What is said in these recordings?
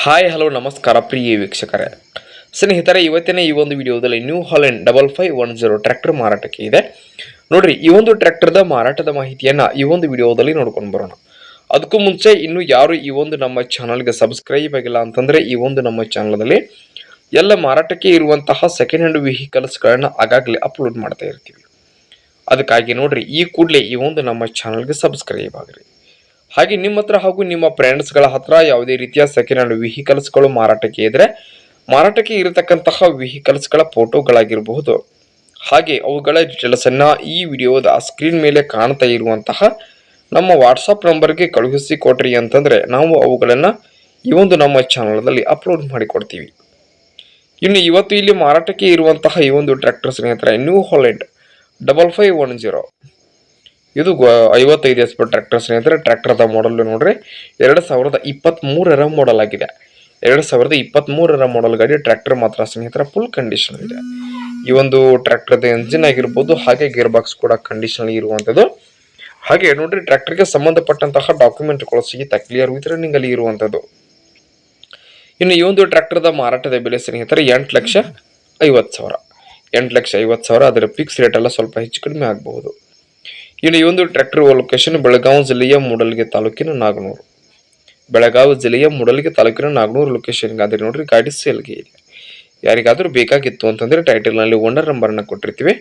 Hi hello ನಮಸ್ಕಾರ ಪ್ರಿಯ ವೀಕ್ಷಕರೇ. ಸ್ನೇಹಿತರೆ, ಇವತ್ತಿನ ಈ ಒಂದು ವಿಡಿಯೋದಲ್ಲಿ ನ್ಯೂ ಹಾಲೆಂಡ್ 5510 ಟ್ರ್ಯಾಕ್ಟರ್ ಮಾರಾಟಕ್ಕೆ ಇದೆ. ನೋಡ್ರಿ, ಈ ಒಂದು ಟ್ರ್ಯಾಕ್ಟರ್ದ ಮಾರಾಟದ ಮಾಹಿತಿಯನ್ನ ಈ ಒಂದು ವಿಡಿಯೋದಲ್ಲಿ ನೋಡ್ಕೊಂಡು ಬರೋಣ. ಅದಕ್ಕೂ ಮುಂಚೆ ಇನ್ನು ಯಾರು ಈ ಒಂದು ನಮ್ಮ ಚಾನಲ್ಗೆ ಸಬ್ಸ್ಕ್ರೈಬ್ ಆಗಿಲ್ಲ ಅಂತಂದ್ರೆ ಈ ಒಂದು ನಮ್ಮ ಚಾನಲ್ನಲ್ಲಿ ಎಲ್ಲ ಮಾರಾಟಕ್ಕೆ ಇರುವಂತಹ ಸೆಕೆಂಡ್ ಹ್ಯಾಂಡ್ ವೆಹಿಕಲ್ಸ್ಗಳನ್ನ ಆಗಾಗಲೇ ಅಪ್ಲೋಡ್ ಮಾಡ್ತಾ ಇರ್ತೀವಿ. ಅದಕ್ಕಾಗಿ ನೋಡ್ರಿ, ಈ ಕೂಡಲೇ ಈ ಒಂದು ನಮ್ಮ ಚಾನಲ್ಗೆ ಸಬ್ಸ್ಕ್ರೈಬ್ ಆಗ್ರಿ. ಹಾಗೆ ನಿಮ್ಮ ಹತ್ರ ಹಾಗೂ ನಿಮ್ಮ ಫ್ರೆಂಡ್ಸ್ಗಳ ಹತ್ರ ಯಾವುದೇ ರೀತಿಯ ಸೆಕೆಂಡ್ ಹ್ಯಾಂಡ್ ವೆಹಿಕಲ್ಸ್ಗಳು ಮಾರಾಟಕ್ಕೆ ಇದ್ರೆ ಮಾರಾಟಕ್ಕೆ ಇರತಕ್ಕಂತಹ ವೆಹಿಕಲ್ಸ್ಗಳ ಫೋಟೋಗಳಾಗಿರಬಹುದು, ಹಾಗೆ ಅವುಗಳ ಡೀಟೇಲ್ಸ್ ಅನ್ನ ಈ ವಿಡಿಯೋದ ಸ್ಕ್ರೀನ್ ಮೇಲೆ ಕಾಣ್ತಾ ಇರುವಂತಹ ನಮ್ಮ ವಾಟ್ಸಪ್ ನಂಬರ್ಗೆ ಕಳುಹಿಸಿ ಕೊಟ್ರಿ ಅಂತಂದ್ರೆ ನಾವು ಅವುಗಳನ್ನ ಈ ಒಂದು ನಮ್ಮ ಚಾನಲ್ನಲ್ಲಿ ಅಪ್ಲೋಡ್ ಮಾಡಿಕೊಡ್ತೀವಿ. ಇನ್ನು ಇವತ್ತು ಇಲ್ಲಿ ಮಾರಾಟಕ್ಕೆ ಇರುವಂತಹ ಈ ಒಂದು ಟ್ರ್ಯಾಕ್ಟರ್ ಸ್ನೇಹಿತರೆ ನ್ಯೂ ಹಾಲೆಂಡ್ 5510 ಇದು 55 HP ಟ್ರ್ಯಾಕ್ಟರ್ ಸ್ನೇಹಿತರೆ. ಟ್ರ್ಯಾಕ್ಟರ್ದ ಮಾಡಲ್ ನೋಡ್ರಿ 2023 ಮಾಡಲ್ ಆಗಿದೆ. 2023 ಮಾಡಲ್ ಗಾಡಿ ಟ್ರ್ಯಾಕ್ಟರ್ ಮಾತ್ರ ಸ್ನೇಹಿತರೆ ಫುಲ್ ಕಂಡೀಷನ್ ಇದೆ. ಈ ಒಂದು ಟ್ರ್ಯಾಕ್ಟರ್ದ ಎಂಜಿನ್ ಆಗಿರ್ಬೋದು, ಹಾಗೆ ಗೇರ್ ಬಾಕ್ಸ್ ಕೂಡ ಕಂಡೀಷನ್ ಇರುವಂತದ್ದು. ಹಾಗೆ ನೋಡ್ರಿ, ಟ್ರ್ಯಾಕ್ಟರ್ಗೆ ಸಂಬಂಧಪಟ್ಟಂತಹ ಡಾಕ್ಯುಮೆಂಟ್ಗಳು ಸಹಿತ ಕ್ಲಿಯರ್ ವಿತ್ ರನ್ನಿಂಗ್ ಅಲ್ಲಿ ಇರುವಂತದ್ದು. ಇನ್ನು ಈ ಒಂದು ಟ್ರ್ಯಾಕ್ಟರ್ದ ಮಾರಾಟದ ಬೆಲೆ ಸ್ನೇಹಿತರೆ 8,50,000. 8,50,000. ಅದರ ಫಿಕ್ಸ್ ರೇಟ್ ಎಲ್ಲ ಸ್ವಲ್ಪ ಹೆಚ್ಚು ಕಡಿಮೆ ಆಗಬಹುದು. ಇನ್ನು ಈ ಒಂದು ಟ್ರ್ಯಾಕ್ಟರ್ ಲೊಕೇಶನ್ ಬೆಳಗಾವಿ ಜಿಲ್ಲೆಯ ಮೂಡಲಗಿ ತಾಲೂಕಿನ ನಾಗನೂರು. ಬೆಳಗಾವಿ ಜಿಲ್ಲೆಯ ಮೂಡಲಗಿ ತಾಲೂಕಿನ ನಾಗನೂರು ಲೊಕೇಶನ್ ಆದ್ರೆ ನೋಡ್ರಿ, ಗಾಡಿ ಸೇಲ್ಗೆ ಇದೆ. ಯಾರಿಗಾದ್ರೂ ಬೇಕಾಗಿತ್ತು ಅಂತಂದ್ರೆ ಟೈಟಲ್ ನಲ್ಲಿ ಓನರ್ ನಂಬರ್ನ ಕೊಟ್ಟಿರ್ತೀವಿ.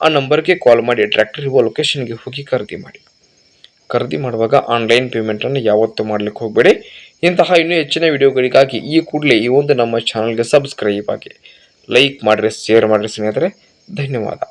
ಆ ನಂಬರ್ಗೆ ಕಾಲ್ ಮಾಡಿ ಟ್ರ್ಯಾಕ್ಟರ್ ಇರುವ ಲೊಕೇಶನ್ಗೆ ಹೋಗಿ ಖರೀದಿ ಮಾಡಿ. ಖರೀದಿ ಮಾಡುವಾಗ ಆನ್ಲೈನ್ ಪೇಮೆಂಟ್ ಅನ್ನು ಯಾವತ್ತೂ ಮಾಡ್ಲಿಕ್ಕೆ ಹೋಗಬೇಡಿ. ಇಂತಹ ಇನ್ನೂ ಹೆಚ್ಚಿನ ವಿಡಿಯೋಗಳಿಗಾಗಿ ಈ ಕೂಡಲೇ ಈ ಒಂದು ನಮ್ಮ ಚಾನಲ್ಗೆ ಸಬ್ಸ್ಕ್ರೈಬ್ ಆಗಿ, ಲೈಕ್ ಮಾಡ್ರಿ, ಶೇರ್ ಮಾಡ್ರಿ ಸ್ನೇಹಿತರೆ. ಧನ್ಯವಾದ.